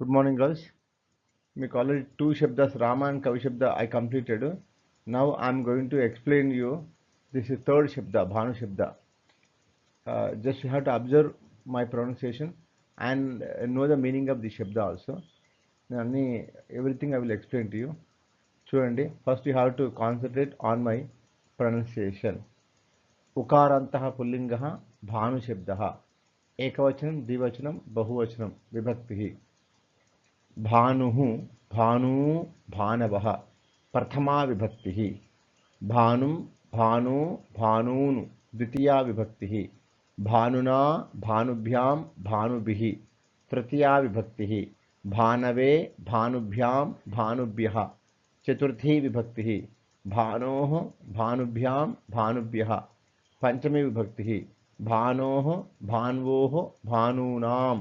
Good morning, girls. మీకు already two Shabdas, Rama and Kavi Shabda, I completed. Now I'm going to explain you. This is third Shabda, Bhanu Shabda. Just you have to observe my pronunciation and know the meaning of the Shabda also. Everything I will explain to you. చూడండి, first you have to concentrate on my pronunciation. ఉకారాంతః పుల్లింగః Bhanu శబ్దః ఏకవచనం ద్వివచనం బహువచనం విభక్తి. భానుః భానూ భానవః ప్రథమా విభక్తి. భానుం భానూ భానూన్ ద్వితీయా విభక్తి. భానునా భానుభ్యాం భానుభిః తృతీయా విభక్తి. భానవే భానుభ్యాం భానుభ్యః చతుర్థీ విభక్తి. భానోః భానుభ్యాం భానుభ్యః పంచमी విభక్తి. భానోః భాన్వోః భానూనాం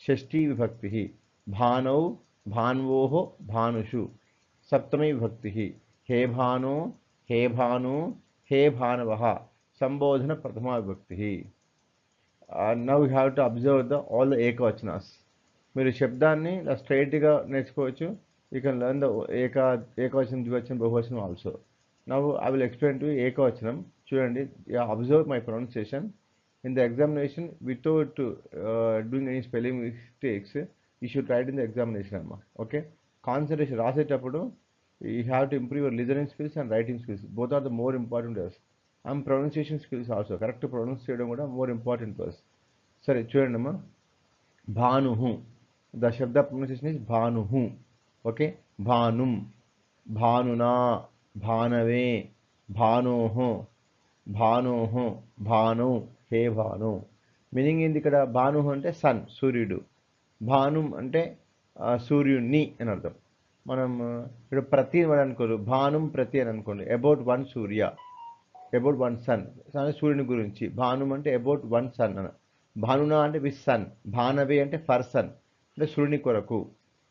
షష్ఠీ విభక్తి. భానౌ భాన్వోః భానుషు సప్తमी విభక్తి. హే భానో హే భాను హే భానవః సంబోధన ప్రథమా విభక్తి. Now you have to observe all the ఏకవచనాస్. మీరు శబ్దాన్ని స్ట్రైట్గా నేర్చుకోవచ్చు. యూ కెన్ లెర్న్ ద ఏకవచనం ద్వివచనం బహువచనం also. Now I will explain to ఏకవచనం. చూడండి, observe my pronunciation. In the examination without doing any spelling mistakes you should write in the examination అమ్మా. ఓకే, కాన్సన్ట్రేషన్ రాసేటప్పుడు you have to improve your listening skills and writing skills. Both are the more important as. And pronunciation skills also, correct pronounce చేయడం కూడా more important as. సరే చూడండి అమ్మా, భానుః, the శబ్ద pronunciation is భానుః. ఓకే, భానుం భానునా భానవే భానోః భానోః భానౌ హే Bhanu. Meaning ఏంది ఇక్కడ? భాను అంటే సన్, సూర్యుడు. భానుం అంటే సూర్యుణ్ణి అని అర్థం. మనం ఇప్పుడు ప్రతి అని అనుకోరు, భానుం ప్రతి అని అనుకోండి. About one Surya, about one sun, సూర్యుని గురించి. భానుం అంటే అబౌట్ వన్ సన్ అని. భానునా అంటే విత్ సన్. భానవే అంటే ఫర్ సన్, అంటే సూర్యుని కొరకు.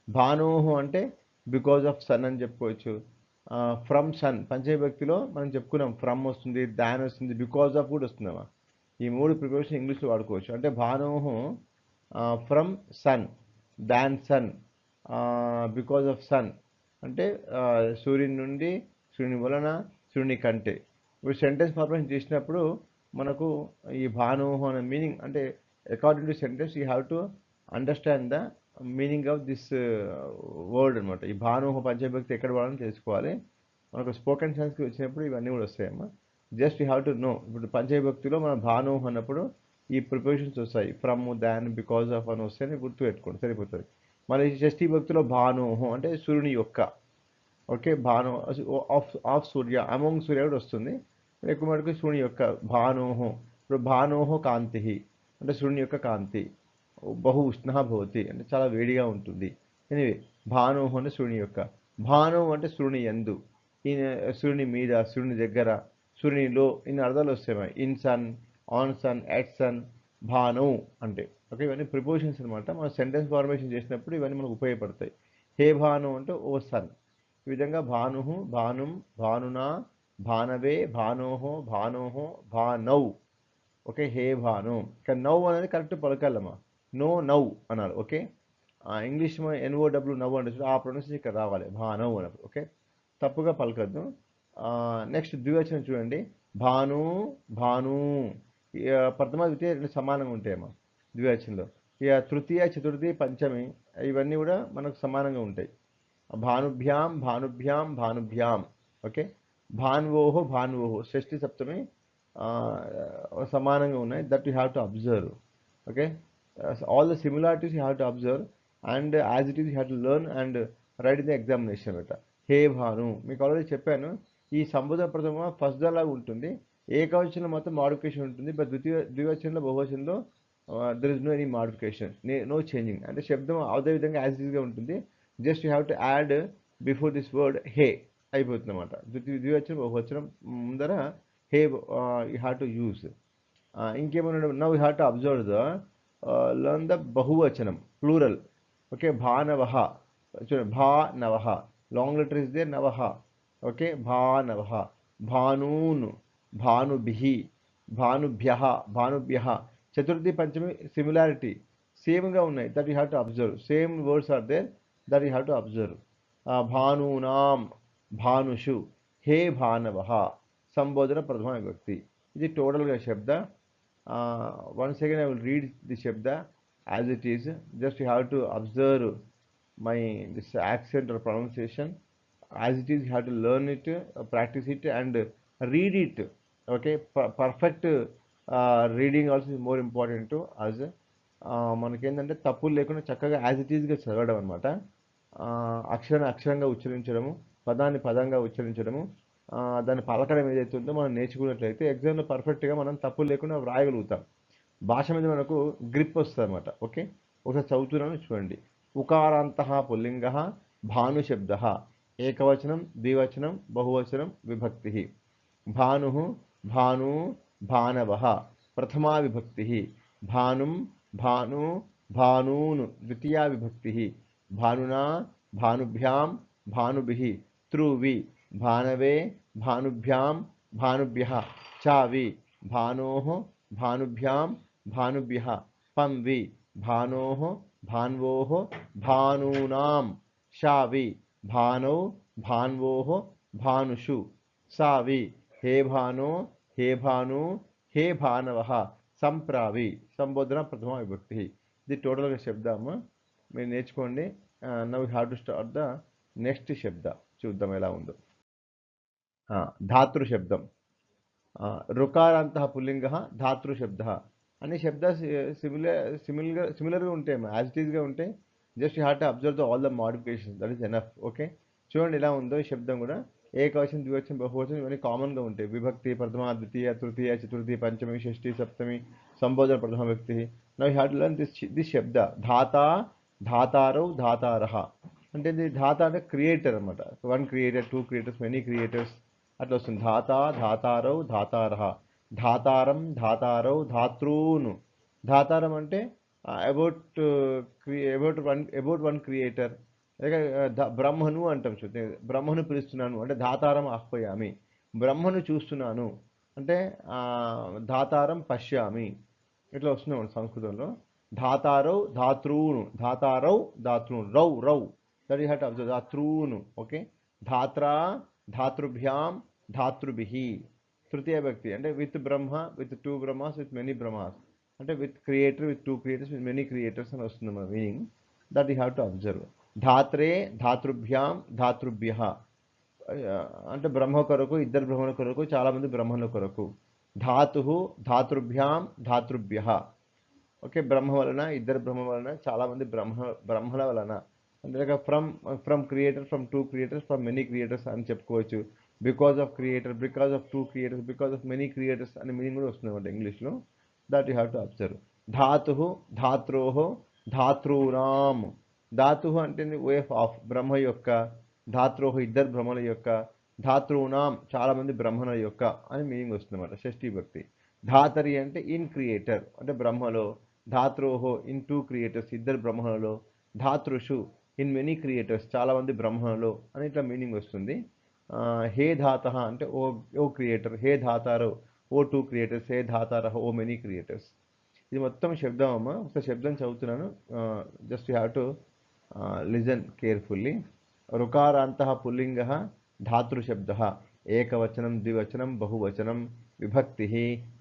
భానోః అంటే బికాజ్ ఆఫ్ సన్ అని చెప్పుకోవచ్చు. ఫ్రమ్ సన్ పంచవిభక్తిలో మనం చెప్పుకున్నాం, ఫ్రమ్ వస్తుంది, దాన్ వస్తుంది, బికాజ్ ఆఫ్ కూడా వస్తుందమ్మా. ఈ మూడు ప్రిపరేషన్ ఇంగ్లీష్లో వాడుకోవచ్చు. అంటే భానోః from sun, than sun, because of sun అంటే సూర్యుని నుండి, సూర్యుని వలన, సూర్యుని కంటే. ఇప్పుడు సెంటెన్స్ ఫార్మేషన్ చేసినప్పుడు మనకు ఈ భానోః అనే మీనింగ్ అంటే according to sentence you have to understand the meaning of this word అనమాట. ఈ భానోః పంచవిభక్తి ఎక్కడ వాడాలని తెలుసుకోవాలి. మనకు స్పోకెన్ సెన్స్కి వచ్చినప్పుడు ఇవన్నీ కూడా వస్తాయమ్మా. Just you have to know. ఇప్పుడు పంచవిభక్తిలో మనం భానోః అన్నప్పుడు ఈ ప్రిపరేషన్స్ వస్తాయి. ఫ్రమ్, దాన్, బికాజ్ ఆఫ్ అని వస్తే గుర్తు పెట్టుకోండి, సరిపోతుంది. మళ్ళీ షష్ఠీ భక్తిలో భానోః అంటే సూర్యుని యొక్క. Okay, Bhanu of Surya, among Surya కూడా వస్తుంది. ఎక్కువ మటుకు సూర్యుని యొక్క. భానోః, ఇప్పుడు భానోః కాంతి అంటే సూర్యుని యొక్క కాంతి. బహు ఉష్ణ భవతి అంటే చాలా వేడిగా ఉంటుంది. ఎనివే, భానోః అంటే సూర్యుని యొక్క. భాను అంటే సూర్యుని యందు, ఈయన సూర్యుని మీద, సూర్యుని దగ్గర, సూర్యునిలో, ఇన్ని అర్థాలు వస్తాయి. In sun, on sun, at sun, భాను అంటే. ఓకే, ఇవన్నీ ప్రిపోజిషన్స్ అనమాట. మనం సెంటెన్స్ ఫార్మేషన్ చేసినప్పుడు ఇవన్నీ మనకు ఉపయోగపడతాయి. హే భాను అంటే ఓ సన్. ఈ విధంగా భానుః, భానుం, భానునా, భానవే, భానోః, భానోః, భానౌ. ఓకే, హే భాను. ఇక్కడ నౌ అనేది కరెక్ట్ పలకాలమ్మా. నో నౌ అన్నారు. ఓకే, ఇంగ్లీష్ ఎన్ఓడబ్ల్యూ నవ్వు అంటే ఆ ప్రొనౌన్సియేషన్ ఇక్కడ రావాలి, భానౌ అన్నప్పుడు. ఓకే, తప్పుగా పలకద్దు. నెక్స్ట్ ద్వివచనం చూడండి, భాను భాను. ప్రథమ ద్వితీయ రెండు సమానంగా ఉంటాయమ్మా ద్వివచనంలో. ఇక తృతీయ చతుర్థి పంచమి ఇవన్నీ కూడా మనకు సమానంగా ఉంటాయి. భానుభ్యాం భానుభ్యాం భానుభ్యాం. ఓకే, భాన్వోః భాన్వోః షష్ఠి సప్తమి సమానంగా ఉన్నాయి. That you have to observe. Okay, all the similarities you have to observe and as it is you have to learn and right in the examination అనమాట. హే భాను మీకు ఆల్రెడీ చెప్పాను. ఈ సంబోధన ప్రథమ ఫస్ట్ లాగా ఉంటుంది. ఏకవచనంలో మాత్రం మాడిఫికేషన్ ఉంటుంది. బట్ ద్వివచనంలో బహువచనంలో there is no any modification, no changing. అంటే శబ్దం అదే విధంగా యాజ్ ఇట్ ఈస్గా ఉంటుంది. Just you have to add before this word హే అయిపోతుంది అనమాట. ద్వివచనం బహువచనం ముందర హే యూ హ్యావ్ టు యూస్. ఇంకేమన్నా now you have to observe the learn the బహువచనం ప్లూరల్. ఓకే, భానవః చూడండి, భానవః లాంగ్ లెటర్ ఇస్ దేర్, నవః. ఓకే, భానవః. భానూన్ భానుభిః భానుభ్యః భానుభ్యః. చతుర్థి పంచమి సిమిలారిటీ, సేమ్గా ఉన్నాయి, that you have to observe. Same words are there, that you have to observe. భానూనాం, భానుషు, హే భానవః, సంబోధన ప్రథమ విభక్తి. ఇది టోటల్గా శబ్ద. Once again I will read the శబ్ద as it is. Just you have to observe this accent or pronunciation as it is. You have to learn it, practice it and read it. Okay, perfect reading also is more important to us. మనకేంటంటే తప్పులు లేకుండా చక్కగా as it ఈస్గా చదవడం అనమాట. అక్షరంగా ఉచ్చరించడము, పదాన్ని పదంగా ఉచ్చరించడము, దాన్ని పలకడం ఏదైతే ఉందో మనం నేర్చుకున్నట్లయితే ఎగ్జామ్లో పర్ఫెక్ట్గా మనం తప్పులు లేకుండా వ్రాయగలుగుతాం. భాష మీద మనకు గ్రిప్ వస్తుంది అనమాట. ఓకే, ఒకసారి చదువుతున్నాను చూడండి. ఉకారాంతః పుల్లింగః భానుశబ్దః ఏకవచనం ద్వివచనం బహువచనం విభక్తిః. భానుః భాను భానవః ప్రథమా విభక్తిః. భానుం భాను భానూన్ ద్వితీయా విభక్తిః. భానునా భానుభ్యాం భానుభిః త్రువి. భానవే భానుభ్యాం భానుభ్యః చావి. భానోః భానుభ్యాం భానుభ్యః పంవి. భానోః భాన్వోః భానూనాం షావి. భానౌ భాన్వోః భానుషు సావి. హే భానో హే భాను హే భానవః సంప్రావి. సంబోధన ప్రథమ విభక్తి. ఇది టోటల్గా శబ్దము, మీరు నేర్చుకోండి. Now you have to start the next శబ్ద. చూద్దాం ఎలా ఉందో. ధాతృ శబ్దం. రుకారాంతః పుల్లింగః ధాతృ శబ్దః. అన్ని శబ్ద సిమిలర్గా ఉంటాయి, యాజ్ ఇట్ ఈస్గా ఉంటాయి. Just you have to observe the all the modifications, that is enough. Okay, చూడండి ఎలా ఉందో ఈ శబ్దం కూడా. ఏకవచనం ద్వివచనం బహువచనం ఇవన్నీ కామన్గా ఉంటాయి. విభక్తి ప్రథమ ద్వితీయ తృతీయ చతుర్థి పంచమి షష్ఠి సప్తమి సంబోధన ప్రథమ వ్యక్తి. Now you have to learn this శబ్ద. ధాత ధాతారౌ ధాతారః. అంటే ఇది ధాత అంటే క్రియేటర్ అనమాట. One creator, two creators, many creators అట్లా వస్తుంది. ధాత ధాతారౌ ధాతారః. ధాతారం ధాతారౌ ధాతృన్. ధాతారం అంటే అబౌట్ వన్ క్రియేటర్. బ్రహ్మను అంటాం. చూస్తే బ్రహ్మను పిలుస్తున్నాను అంటే ధాతారం ఆహ్వయామి. బ్రహ్మను చూస్తున్నాను అంటే ధాతారం పశ్యామి. ఇట్లా వస్తున్నాం సంస్కృతంలో. ధాతారౌ ధాతృను. ధాతారౌ ధాతృను. రౌ రౌ, that you have to observe. ధాతృను. ఓకే, ధాత్రా ధాతృభ్యాం ధాతృభిః. తృతీయ వ్యక్తి అంటే with Brahma, with two Brahmas, with many Brahmas. అంటే with creator, with two creators, with many creators అని వస్తుంది మన meaning. That you have to observe. ధాత్రే ధాతృభ్యాం ధాతృభ్యః అంటే బ్రహ్మ కొరకు, ఇద్దరు బ్రహ్మల కొరకు, చాలామంది బ్రహ్మల కొరకు. ధాతు ధాతృభ్యాం ధాతృభ్యః. ఓకే, బ్రహ్మ వలన, ఇద్దరు బ్రహ్మ వలన, చాలామంది బ్రహ్మల వలన. అంటే from creator, from two creators, from many creators అని చెప్పుకోవచ్చు. Because of creator, because of two creators, because of many creators అనే మీనింగ్ కూడా వస్తుంది అనమాట ఇంగ్లీష్లో. That you have to observe. ధాతు ధాత్రోః ధాతృనాం. ధాతు అంటే వే ఆఫ్ బ్రహ్మ యొక్క, ధాత్రోః ఇద్దరు బ్రహ్మల యొక్క, ధాతృనాం చాలామంది బ్రహ్మల యొక్క అని మీనింగ్ వస్తుంది అనమాట షష్ఠీ భక్తి. ధాతరి అంటే ఇన్ క్రియేటర్ అంటే బ్రహ్మలో. ధాత్రోః ఇన్ టూ క్రియేటర్స్ ఇద్దరు బ్రహ్మలలో. ధాతృషు ఇన్ మెనీ క్రియేటర్స్ చాలామంది బ్రహ్మలలో అని ఇట్లా మీనింగ్ వస్తుంది. హే ధాతః అంటే ఓ క్రియేటర్. హే ధాతారో ఓ టూ క్రియేటర్స్. హే ధాతారః ఓ మెనీ క్రియేటర్స్. ఇది మొత్తం శబ్దం అమ్మ. ఒక శబ్దం చదువుతున్నాను, just you have to listen carefully. రుకారాంతః పుల్లింగః ధాతృ శబ్దః ఏకవచనం ద్వివచనం బహువచనం విభక్తిః.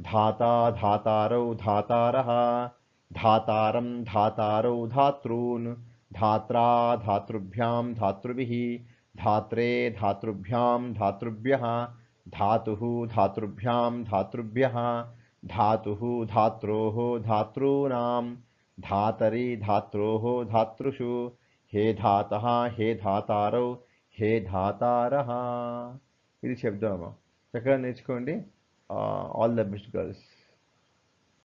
ధాతా ధాతారౌ ధాతారః. ధాతారం ధాతారౌ ధాతృన్. ధాత్రా ధాతృభ్యాం ధాతృభిః. ధాత్రే ధాతృభ్యాం ధాతృభ్యః. ధాతుః ధాతృభ్యాం ధాతృభ్యః. ధాతుః ధాత్రోః ధాతॄనాం. ధాతరి ధాత్రోః ధాతృషు. హే ధాతః హే ధాతారౌ హే ధాతారః. ఇది శబ్దం. చక్కగా నేర్చుకోండి. All the best girls.